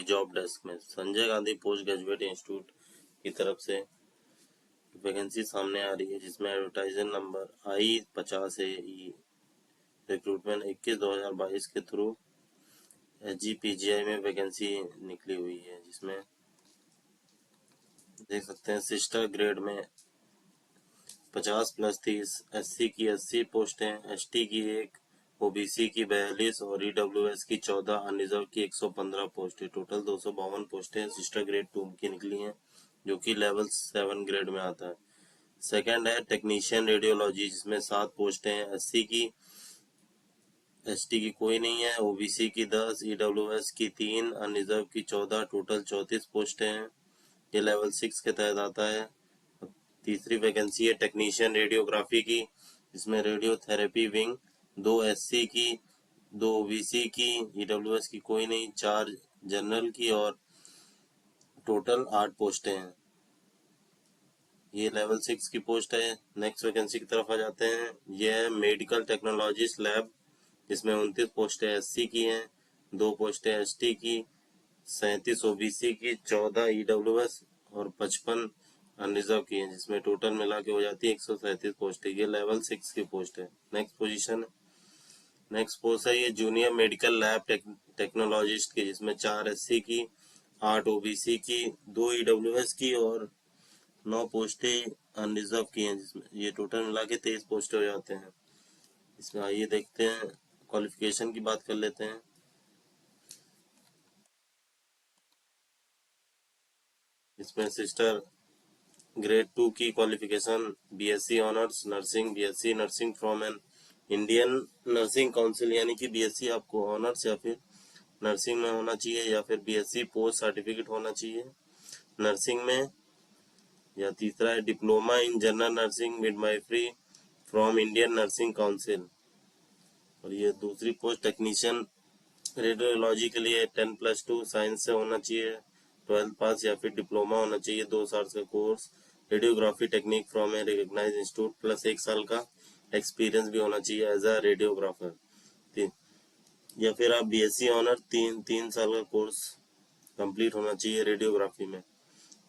Job desk में Sanjay Gandhi post graduate institute की तरफ से वैकेंसी सामने आ रही है, जिसमें एडवर्टाइजर नंबर I50 है। रिक्रूटमेंट 21/2022 के थ्रू SGPGI में वैकेंसी निकली हुई है, जिसमें देख सकते हैं सिस्टर ग्रेड में 50+30, SC की 80 पोस्टें, ST की 1, OBC की 42 और EWS की 14, अनरिजर्व की 115 पोस्टें। टोटल 252 पोस्टें सिस्टर ग्रेड 2 की निकली हैं, जो कि लेवल 7 ग्रेड में आता है। सेकंड है टेक्नीशियन रेडियोलॉजी, जिसमें 7 पोस्टें हैं। SC की, ST की कोई नहीं है, OBC की 10, EWS की 3, अनरिजर्व की 14, टोटल 34 पोस्टें हैं। ये लेवल 6 के तहत आता है। तीसरी वैकेंसी है टेक्नीशियन रेडियोग्राफी की, जिसमें रेडियोथेरेपी विंग 2 SC की, 2 OBC की, EWS की कोई नहीं, 4 जनरल की और टोटल 8 पोस्टें हैं। ये लेवल 6 की पोस्ट है। नेक्स्ट वैकेंसी की तरफ आ जाते हैं। यह है मेडिकल टेक्नोलॉजिस्ट लैब, जिसमें 29 पोस्टें SC की हैं, 2 पोस्टें ST की, 37 OBC की, 14 EWS और 55 अनरिजर्व की है, जिसमें टोटल मिला के हो जाती है 137 पोस्ट है। ये लेवल 6 की पोस्ट है। नेक्स्ट पोस्ट है ये जूनियर मेडिकल लैब टेक्नोलॉजिस्ट की, जिसमें 4 SC की, 8 OBC की, 2 EWS की और 9 पोस्टें अनरिजर्व की हैं, जिसमें ये टोटल मिला के 23 पोस्टें हो जाते हैं। इसमें आइए देखते हैं, क्वालिफिकेशन की बात कर लेते हैं। इसमें सिस्टर ग्रेड 2 की qualification BSc honours nursing, BSc nursing from an Indian nursing council, यानी कि BSc आपको ऑनर्स या फिर नर्सिंग में होना चाहिए, या फिर BSc पोस्ट सर्टिफिकेट होना चाहिए नर्सिंग में। या तीसरा है diploma in general nursing midwifery from Indian nursing council. और ये दूसरी पोस्ट टेक्नीशियन रेडियोलॉजी के लिए 10+2 साइंस से होना चाहिए, 12th पास या फिर डिप्लोमा होना चाहिए, 2 साल का course radiography technique from a recognised institute plus 1 साल का एक्सपीरियंस भी होना चाहिए एज अ रेडियोग्राफर। या फिर आप BSc ऑनर 3 साल का कोर्स कंप्लीट होना चाहिए रेडियोग्राफी में।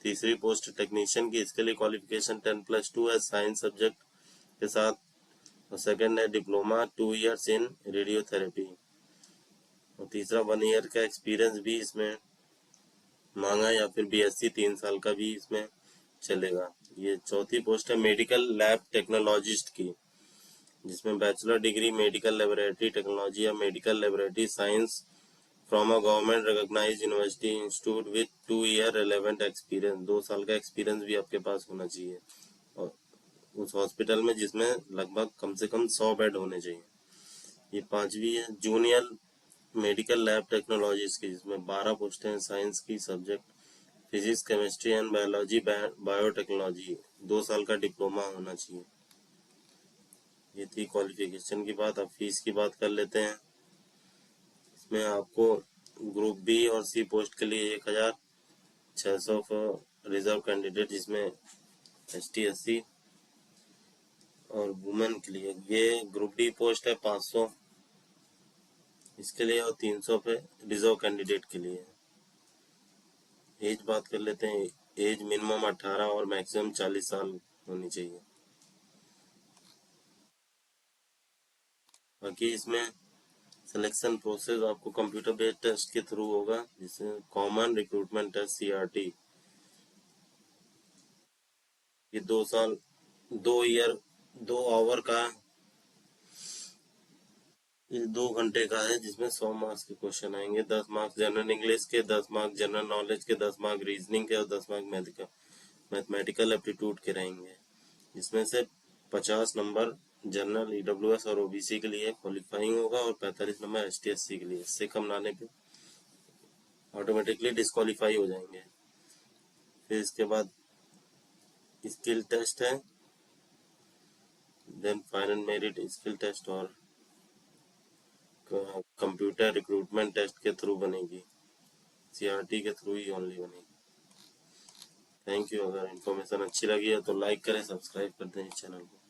तीसरी पोस्ट टेक्नीशियन की, इसके लिए क्वालिफिकेशन 10+2 है साइंस सब्जेक्ट के साथ। और सेकेंड है डिप्लोमा 2 ईयर्स इन रेडियोथेरेपी। और तीसरा 1 ईयर का एक्सपीरियंस भी इसमें मांगा, या फिर BSc 3 साल का भी इसमें चलेगा। ये चौथी पोस्ट है मेडिकल लैब टेक्नोलॉजिस्ट की, जिसमें bachelor degree medical laboratory technology या medical laboratory science from a government recognised university institute with 2 year relevant experience. 2 साल का एक्सपीरियंस भी आपके पास होना चाहिए, और उस हॉस्पिटल में जिसमें लगभग कम से कम 100 बेड होने चाहिए। ये पांचवी है जूनियर मेडिकल लैब टेक्नोलॉजीज की, जिसमें 12 पोस्टें हैं साइंस की subject physics chemistry and biology biotechnology. 2 साल का डिप्लोमा होना चाहिए। ये थी क्वालिफिकेशन की बात। अब फीस की बात कर लेते हैं। इसमें आपको ग्रुप B और C पोस्ट के लिए 1600 फॉर रिजर्व कैंडिडेट, जिसमें ST SC और वुमेन के लिए। ये ग्रुप D पोस्ट है 500 इसके लिए, और 300 पे रिजर्व कैंडिडेट के लिए। एज बात कर लेते हैं। एज मिनिमम 18 और मैक्सिमम 40 साल होनी चाहिए। बाकी इसमें सिलेक्शन प्रोसेस आपको कंप्यूटर बेस्ड टेस्ट के थ्रू होगा, जिसमें कॉमन रिक्रूटमेंट टेस्ट CRT। ये 2 आवर का, ये 2 घंटे का है, जिसमें 100 मार्क्स के क्वेश्चन आएंगे। 10 मार्क्स जनरल इंग्लिश के, 10 मार्क्स जनरल नॉलेज के, 10 मार्क्स रीजनिंग के और 10 मार्क्स मैथमेटिकल एप्टीट्यूड के रहेंगे। जिसमें से 50 नंबर जनरल EWS और OBC के लिए क्वालिफाइंग होगा, और 45 नंबर ST SC के लिए। इससे कम लाने पे ऑटोमेटिकली डिस्क्वालीफाई हो जाएंगे। फिर इसके बाद स्किल टेस्ट है, then final merit skill test और कंप्यूटर रिक्रूटमेंट टेस्ट के थ्रू बनेगी, CRT के थ्रू ही ओनली बनेगी। Thank you. अगर इन्फॉर्मेशन अच्छी लगी है तो लाइक करें, सब्सक्राइब कर दें इस चैनल को।